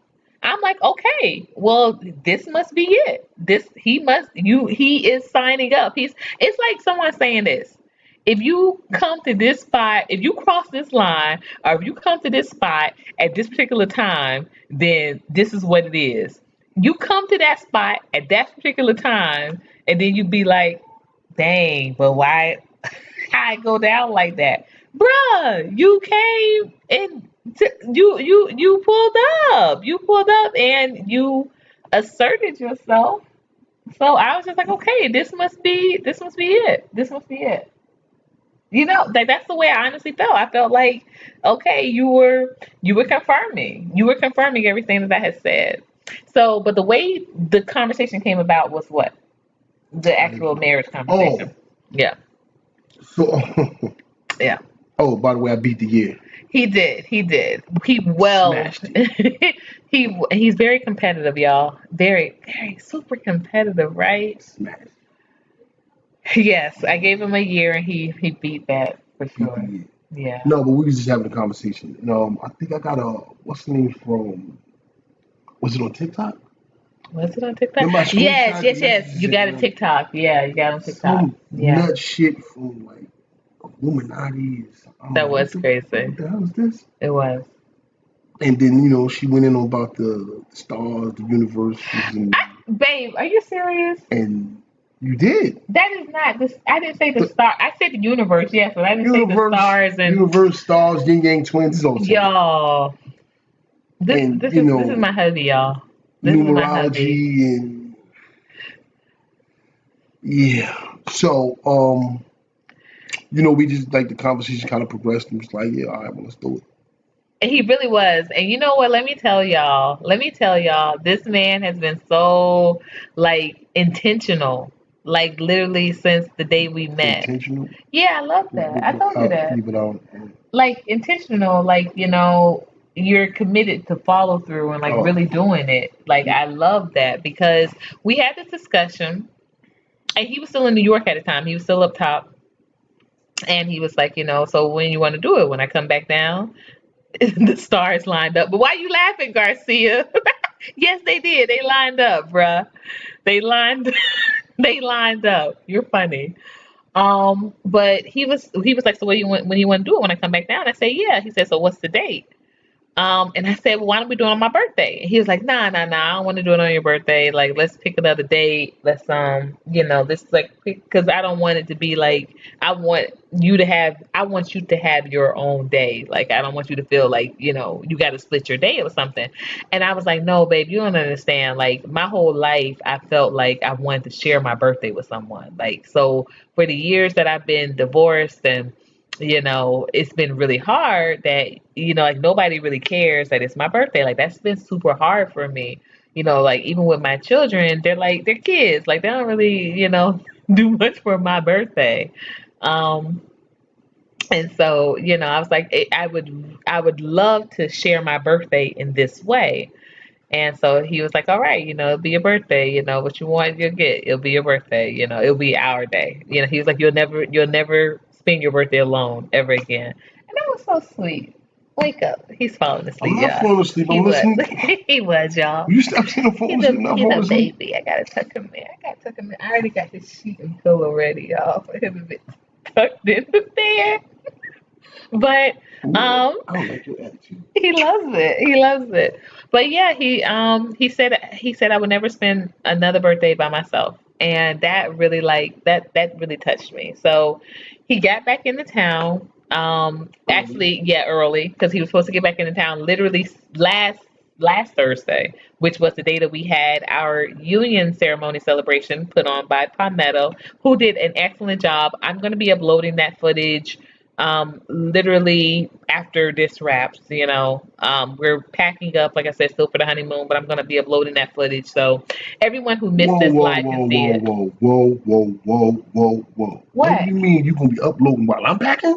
I'm like, okay, well, this must be it. He is signing up. It's like someone saying this. If you come to this spot, if you cross this line, or if you come to this spot at this particular time, then this is what it is. You come to that spot at that particular time, and then you be like, dang, but why I go down like that? Bruh, you came and you pulled up. You pulled up and you asserted yourself. So I was just like, okay, this must be it. This must be it. That's the way I honestly felt. I felt like, okay, you were confirming. You were confirming everything that I had said. So, but the way the conversation came about was what? The actual marriage conversation. Yeah. So Yeah. oh, by the way, I beat the year. He did. Smashed it. He's very competitive, y'all. Very, very super competitive, right? Smashed. Yes, I gave him a year and he beat that for He sure. beat it. Yeah. No, but we was just having a conversation. I think I got a what's the name from? Was it on TikTok? Was it on TikTok? Remember I Yes, screenshot the yes, yes. messages You got a and TikTok. Yeah, you got on TikTok. some Yeah, nut shit from like Illuminati. I'm that like, was what crazy. the hell is this? It was. And then she went in on about the stars, the universes, Babe, are you serious? and you did That is not this. I didn't say the the star. I said the universe, yes, but I didn't say the universe, stars and stars, yin yang twins, it's all the same thing. y'all. This And this is this is my hubby, y'all. This is my hubby. numerology and yeah. So we just like the conversation kind of progressed and was like, yeah, all right, well, let's do it. And he really was. And you know what? Let me tell y'all. Let me tell y'all. This man has been so like intentional, like literally since the day we met. Intentional. Yeah, I love that. I told you Can that. you put out? Like intentional, like you're committed to follow through and like Oh, really doing it. Like I love that because we had this discussion, and he was still in New York at the time. He was still up top, and he was like, so when you want to do it? When I come back down? The stars lined up. But why you laughing, Garcia? Yes, they did. They lined up, bruh. They lined they lined up. You're funny. But he was like, so what do you want when you want to do it when I come back down? I say, yeah. He said, so what's the date? And I said, well, why don't we do it on my birthday? And he was like, nah, nah, nah, I don't want to do it on your birthday. Like, let's pick another date. Let's, this like, because I don't want it to be like, I want you to have your own day. Like, I don't want you to feel like, you got to split your day or something. And I was like, no, babe, you don't understand. Like, my whole life, I felt like I wanted to share my birthday with someone. Like, so for the years that I've been divorced and it's been really hard that, like nobody really cares that it's my birthday. Like that's been super hard for me. Like even with my children, they're kids. Like they don't really, do much for my birthday. Um, and so, I was like, I would love to share my birthday in this way. And so he was like, all right, it'll be your birthday, what you want, you'll get. It'll be your birthday, it'll be our day. He was like, you'll never spend your birthday alone ever again. And that was so sweet. Wake up. He's falling I'm asleep, not y'all. falling asleep. He I'm was. listening. He was, y'all. You stop saying I'm falling He's asleep. a I'm not he's falling a asleep. baby. I gotta tuck him in. I gotta tuck him in. I already got his sheet and pillow ready, y'all, for him to be tucked in the bed. But Lord, um I don't like your attitude. he loves it. He loves it. But yeah, he said I would never spend another birthday by myself. And that really that really touched me. So he got back into town. Early. Actually, yeah, early because he was supposed to get back into town literally last Thursday, which was the day that we had our union ceremony celebration put on by Palmetto, who did an excellent job. I'm going to be uploading that footage literally after this wraps. We're packing up, like I said, still for the honeymoon, but I'm going to be uploading that footage so everyone who missed Whoa, this whoa, live can whoa, see whoa, it. whoa, whoa, whoa, whoa, whoa, whoa. What do What? you mean you gonna be uploading while I'm packing?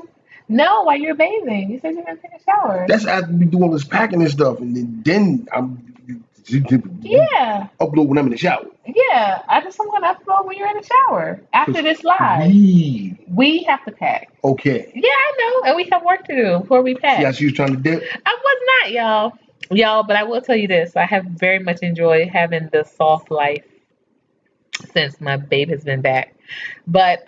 No, while you're bathing. You said you're going to take a shower. That's after we do all this packing and stuff, and then you Yeah. upload when I'm in the shower. Yeah. I just I'm going to upload when you're in the shower after Cause this live. we We have to pack. okay. Yeah, I know. And we have work to do before we See how pack. she was trying to dip? I was not, y'all. Y'all, but I will tell you this. I have very much enjoyed having the soft life since my babe has been back. But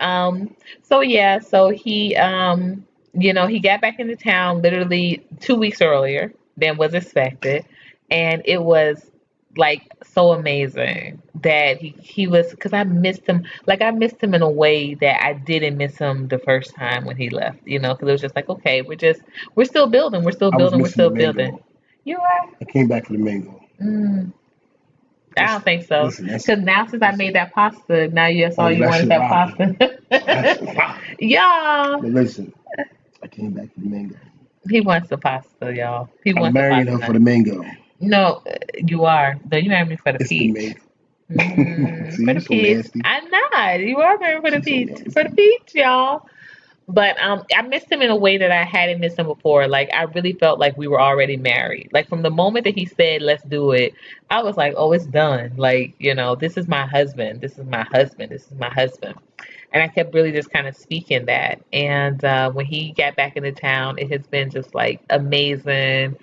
so yeah, so he got back into town literally 2 weeks earlier than was expected. And it was like so amazing that he was because I missed him. Like I missed him in a way that I didn't miss him the first time when he left, because it was just like, okay, we're still building, we're still I was building, we're missing the still building. mango. You are? I came back for the mango. Mm. I don't Listen, think so. listen, that's Because now since I listen. made that pasta, now that's Oh all yeah, you that want is shit that rocking. That's pasta. rocking. Y'all, But listen, I came back for the mango. he wants the pasta, y'all. He I'm wants the marrying her for pasta. the mango. No, you are. No, you married me for the It's the peach. mango. See, For you the so peach. nasty. I'm not. You are married for the She's so peach. For the nasty. peach, y'all. But I missed him in a way that I hadn't missed him before. Like I really felt like we were already married. Like from the moment that he said, "Let's do it," I was like, "Oh, it's done." Like this is my husband. This is my husband. This is my husband. And I kept really just kind of speaking that. And when he got back into town, it has been just like amazing.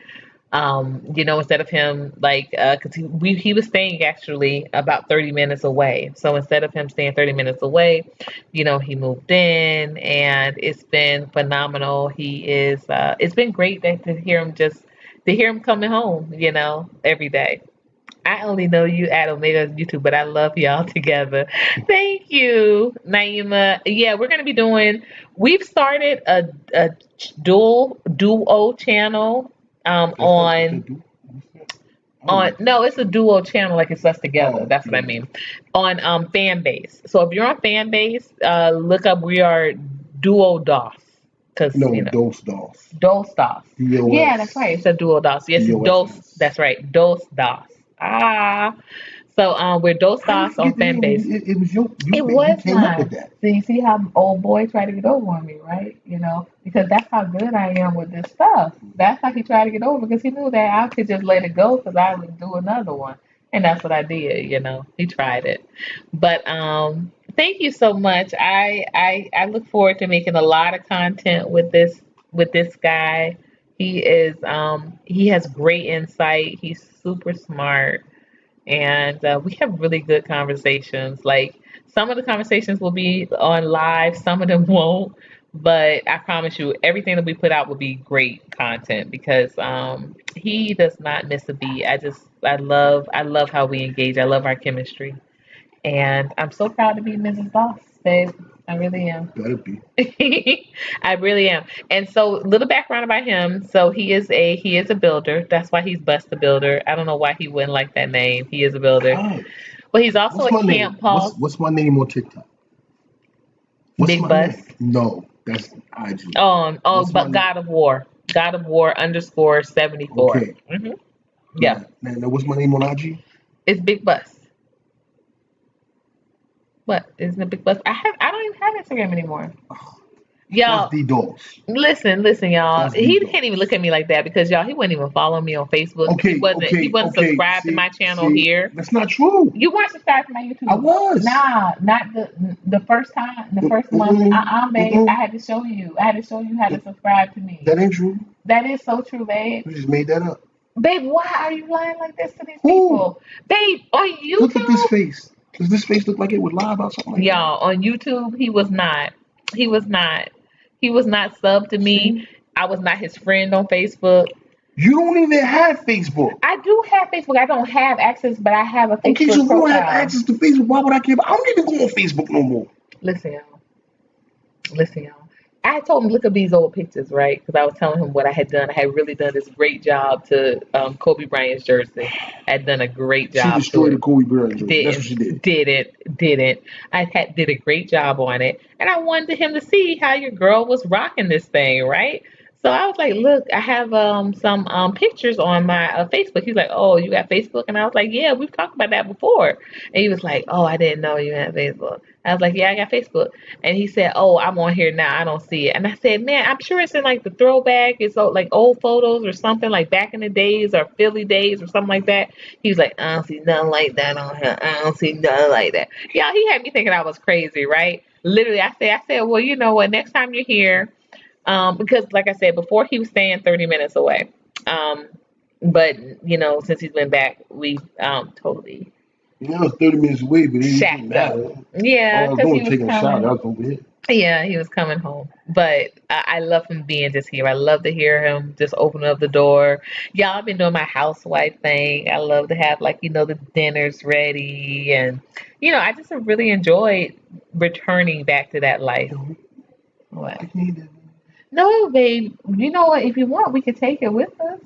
Instead of him like, cause he was staying actually about 30 minutes away. So instead of him staying 30 minutes away, he moved in and it's been phenomenal. It's been great to hear him coming home, every day. I only know you at Omega YouTube, but I love y'all together. Thank you, Naima. Yeah, we've started a duo channel That's that. You said do. What's that? I don't on know. no, it's a duo channel, like it's us together. Oh, That's what I okay. mean. On fan base. So if you're on fan base, look up we are duo DOS. Cause No, dos dos. Dos DOS. Yeah, that's right. DOS. It's a duo DOS. Yes, it's DOS. DOSS. That's right. Dos DOS. Ah. So we're Dos How you DOS on forget the fan name? base. It was It you was came up with mine. that. So you see how old boy tried to get over on me, right? Because that's how good I am with this stuff. That's how he tried to get over because he knew that I could just let it go because I would do another one. And that's what I did. He tried it. But thank you so much. I look forward to making a lot of content with this guy. He has great insight. He's super smart and we have really good conversations. Like some of the conversations will be on live, some of them won't. But I promise you, everything that we put out will be great content because he does not miss a beat. I love how we engage. I love our chemistry, and I'm so proud to be Mrs. Boss, babe. I really am. Better be. I really am. And so little background about him. So he is a builder. That's why he's Bust the Builder. I don't know why he wouldn't like that name. He is a builder. Cuz. But he's also What's a my name? camp host, What's my name on TikTok? What's Big my name? Bus. No, that's IG. What's my But name? God of War. God of War underscore 74. Okay. Yeah. Now, what's my name on IG? It's Big Bus. What? Isn't it Big Bus? I don't even have Instagram anymore. That's Y'all, D Dos. listen, y'all. That's D He Dos. can't even look at me like that because y'all, he wouldn't even follow me on Facebook. He Okay, wasn't he okay, wasn't okay. subscribed to See, my channel see, here. that's not true. You weren't subscribed to my I YouTube. was. Nah, not the first time, the first month. Mm-mm, Babe. I mm-mm. had to show you. I had to show you how to subscribe to me. That ain't true. That is so true, babe. You just made that up. Babe, why are you lying like this to these Who? people? Babe, on Look at this YouTube, face. Does this face look like it would lie about something like that? y'all, on YouTube, he was not. He was not. He was not sub to me. See? I was not his friend on Facebook. You don't even have Facebook. I do have Facebook. I don't have access, but I have a Okay, so Facebook if you don't have profile. access to Facebook, why would I care? I don't even go on Facebook no more. Listen, y'all. Listen, y'all. I told him look up these old pictures, right? Because I was telling him what I had done. I had really done this great job to Kobe Bryant's jersey. I had done a great She job to destroyed the it. Kobe Bryant jersey. That's what Didn't, she did. didn't. Did a great job on it, and I wanted him to see how your girl was rocking this thing, right? So I was like, look, I have some pictures on my Facebook. He's like, oh, you got Facebook, and I was like, yeah, we've talked about that before. And he was like, oh, I didn't know you had Facebook. I was like, yeah, I got Facebook. And he said, oh, I'm on here now. I don't see it. And I said, man, I'm sure it's in like the throwback. It's like old photos or something like back in the days or Philly days or something like that. He was like, I don't see nothing like that on here. I don't see nothing like that. Yeah, he had me thinking I was crazy, right? Literally, I said, well, you know what? Next time you're here, because like I said before, he was staying 30 minutes away. Um, but since he's been back, we totally Now it's 30 minutes away, but it didn't shacked up. matter. Yeah, All I was because doing he was was taking a shower. I coming. was over here. Yeah, he was coming home. But I love him being just here. I love to hear him just open up the door. Y'all, I've been doing my housewife thing. I love to have like, the dinners ready. And, I just have really enjoyed returning back to that life. Don't What? take me there. No, babe. You know what? If you want, we could take it with us.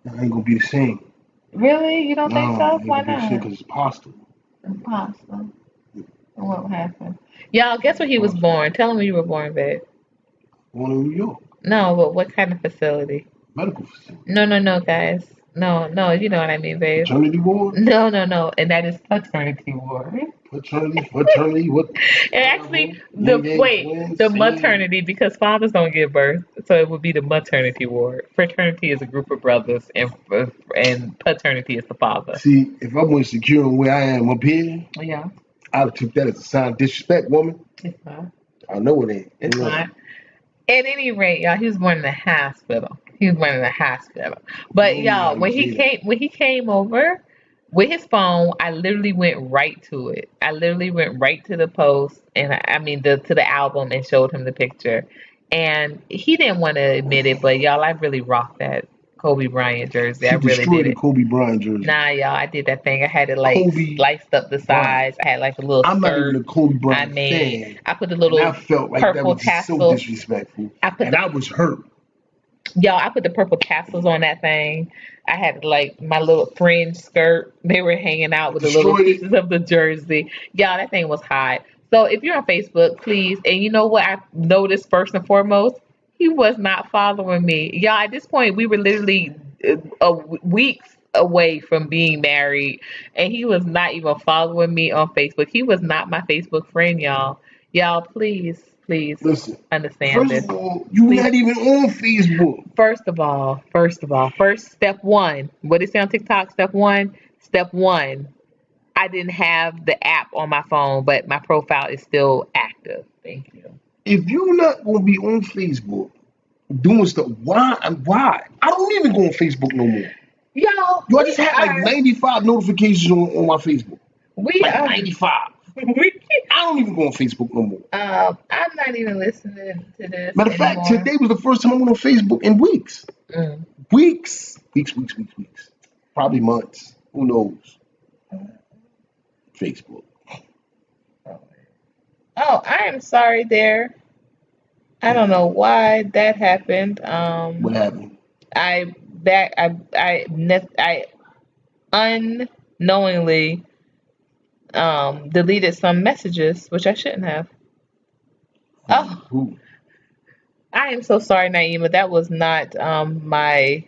That ain't gonna be the same. Really? You don't think No, so? it ain't Why gonna be the same not? because it's pasta. Impossible. What will happen? Y'all, guess where It's he was pasta. born? Tell him where you were born, babe. Going to New York. No, but what kind of facility? Medical facility. No, no, no, guys. No, you know what I mean, babe. Paternity ward? No, and that is paternity ward. Fraternity, And whatever. actually, Yin Yang twins, the same. maternity, because fathers don't give birth, so it would be the maternity ward. Fraternity is a group of brothers, and paternity is the father. See, if I'm insecure in where I am up here, Yeah, I'd have took that as a sign of disrespect, woman. it's not. I know it ain't. It's not. At any rate, y'all, he was born in the hospital. He was born in the hospital. But No, y'all, you say that. when he came over with his phone, I literally went right to it. I literally went right to the post, and I mean to the album, and showed him the picture. And he didn't want to admit it, but y'all, I really rocked that Kobe Bryant jersey. I She really destroyed did the it. Kobe Bryant jersey. Nah, y'all, I did that thing. I had it like Kobe sliced up the Bryant. sides. I had like a little I'm not even skirt. a Kobe I Bryant made. fan, I put the and I little felt like that purple was just so tassels. disrespectful, I put and the I was hurt. Y'all, I put the purple tassels on that thing. I had like my little fringe skirt. They were hanging out with the little Destroyed it. pieces of the jersey. Y'all, that thing was hot. So if you're on Facebook, please, and you know what I noticed first and foremost, he was not following me. Y'all, at this point, we were literally weeks away from being married, and he was not even following me on Facebook. He was not my Facebook friend, y'all. Y'all, please Listen, understand first this. of all, you're Please. not even on Facebook. First step one. What is it on TikTok? Step one. I didn't have the app on my phone, but my profile is still active. Thank you. If you're not gonna be on Facebook doing stuff, why? I don't even go on Facebook no more. Y'all, Yo, I just had like 95 notifications on my Facebook. we Like are, 95. we, I don't even go on Facebook no more. I'm not even listening to this Matter of fact, anymore. today was the first time I went on Facebook in weeks. Mm. Weeks. Probably months. Who knows? Facebook. Oh, I am sorry there. I don't know why that happened. What happened? I back I unknowingly deleted some messages, which I shouldn't have. Oh, Who? I am so sorry, Naima. That was not my.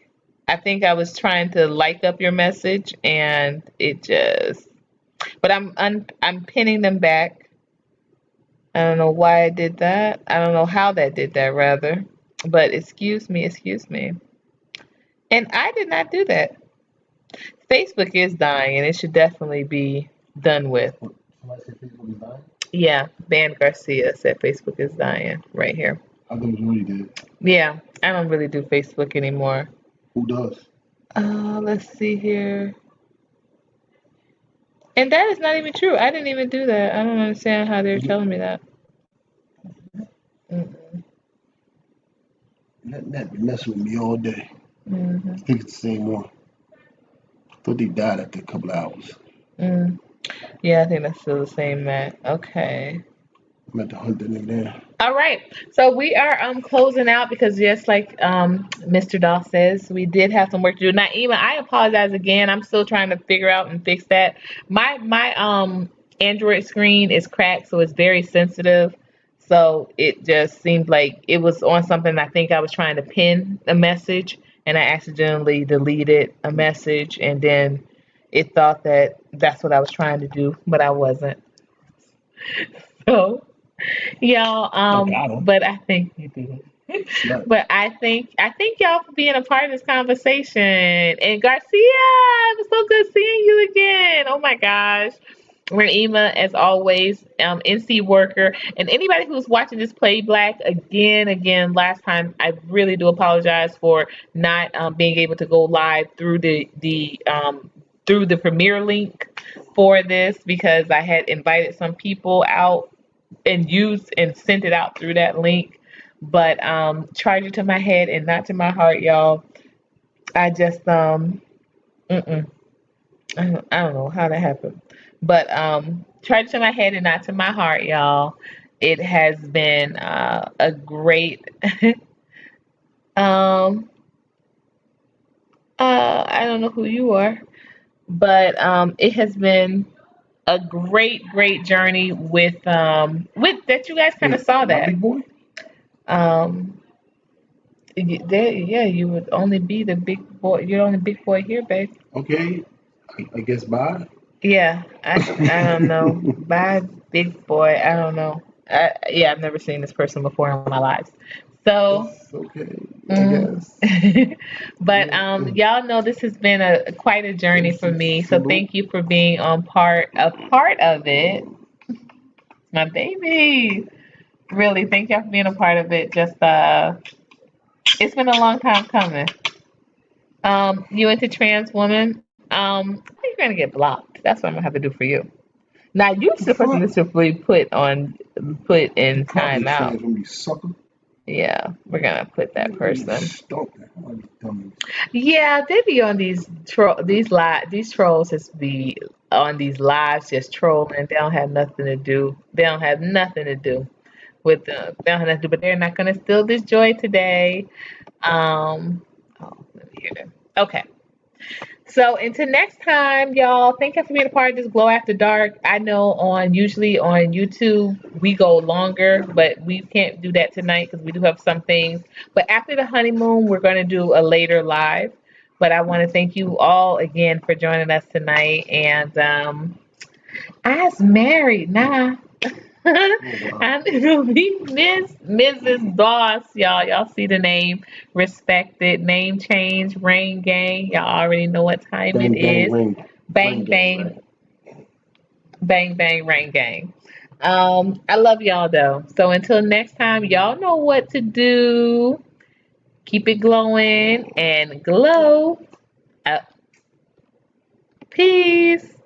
I think I was trying to like up your message, and it just. But I'm pinning them back. I don't know why I did that. I don't know how that did that, rather. But excuse me. And I did not do that. Facebook is dying, and it should definitely be done with. Somebody said Facebook is dying? Yeah, Van Garcia said Facebook is dying right here. I thought it was really dead. Yeah, I don't really do Facebook anymore. Who does? Let's see here. And that is not even true. I didn't even do that. I don't understand how they're telling me that. Mm-mm. That been messing with me all day. Mm-hmm. I think it's the same one. I thought they died after a couple hours. Mm. Yeah, I think that's still the same Matt. Okay. I'm at to hunt that nigga down. All right. So we are closing out because just like Mr. Doss says, we did have some work to do. Naima, I apologize again. I'm still trying to figure out and fix that. My Android screen is cracked, so it's very sensitive. So it just seemed like it was on something. I think I was trying to pin a message, and I accidentally deleted a message, and then it thought that that's what I was trying to do, but I wasn't. So y'all, I got him. but I think you did. Right. But I think y'all for being a part of this conversation. And Garcia, it was so good seeing you again. Oh my gosh. Reema, as always, NC worker, and anybody who's watching this play black again, last time, I really do apologize for not being able to go live through the premiere link for this because I had invited some people out and used and sent it out through that link. But charge it to my head and not to my heart, y'all. I just mm-mm. I don't know how that happened. But charge it to my head and not to my heart, y'all. It has been a great um I don't know who you are, but it has been a great journey with that you guys kind of saw My that. big boy? Um Yeah, you would only be the big boy. You're only big boy here, babe. Okay, I guess bye. Yeah, I don't know. Bye, big boy. I don't know. Yeah, I've never seen this person before in my life. So, It's okay, I mm, guess. but Yeah, y'all know this has been a quite a journey for me. So salute. thank you for being on a part of it. My baby. Really, thank y'all for being a part of it. Just it's been a long time coming. You into trans woman? You're gonna get blocked. That's what I'm gonna have to do for you. Now you're The supposed fuck? to be put You in probably a timeout. trans woman, you sucker. Yeah, we're gonna put that You person. stunk the hell out of these dummies. Yeah, they be on these trolls just be on these lives just trolling. They don't have nothing to do. They don't have nothing to do with them. They don't have nothing to do, but they're not gonna steal this joy today. Oh, let me hear them. Okay. So until next time, y'all, thank you for being a part of this Glow After Dark. I know usually on YouTube we go longer, but we can't do that tonight because we do have some things. But after the honeymoon, we're going to do a later live. But I want to thank you all again for joining us tonight. And I's married now. Oh wow. I'm gonna be Mrs. Boss, y'all. Y'all see the name, respected, name change, Rain Gang. Y'all already know what time it Bang bang is. ring. Ring Bang gang, bang, right? bang bang, Rain Gang. I love y'all though. So until next time, y'all know what to do. Keep it glowing and glow up. Peace.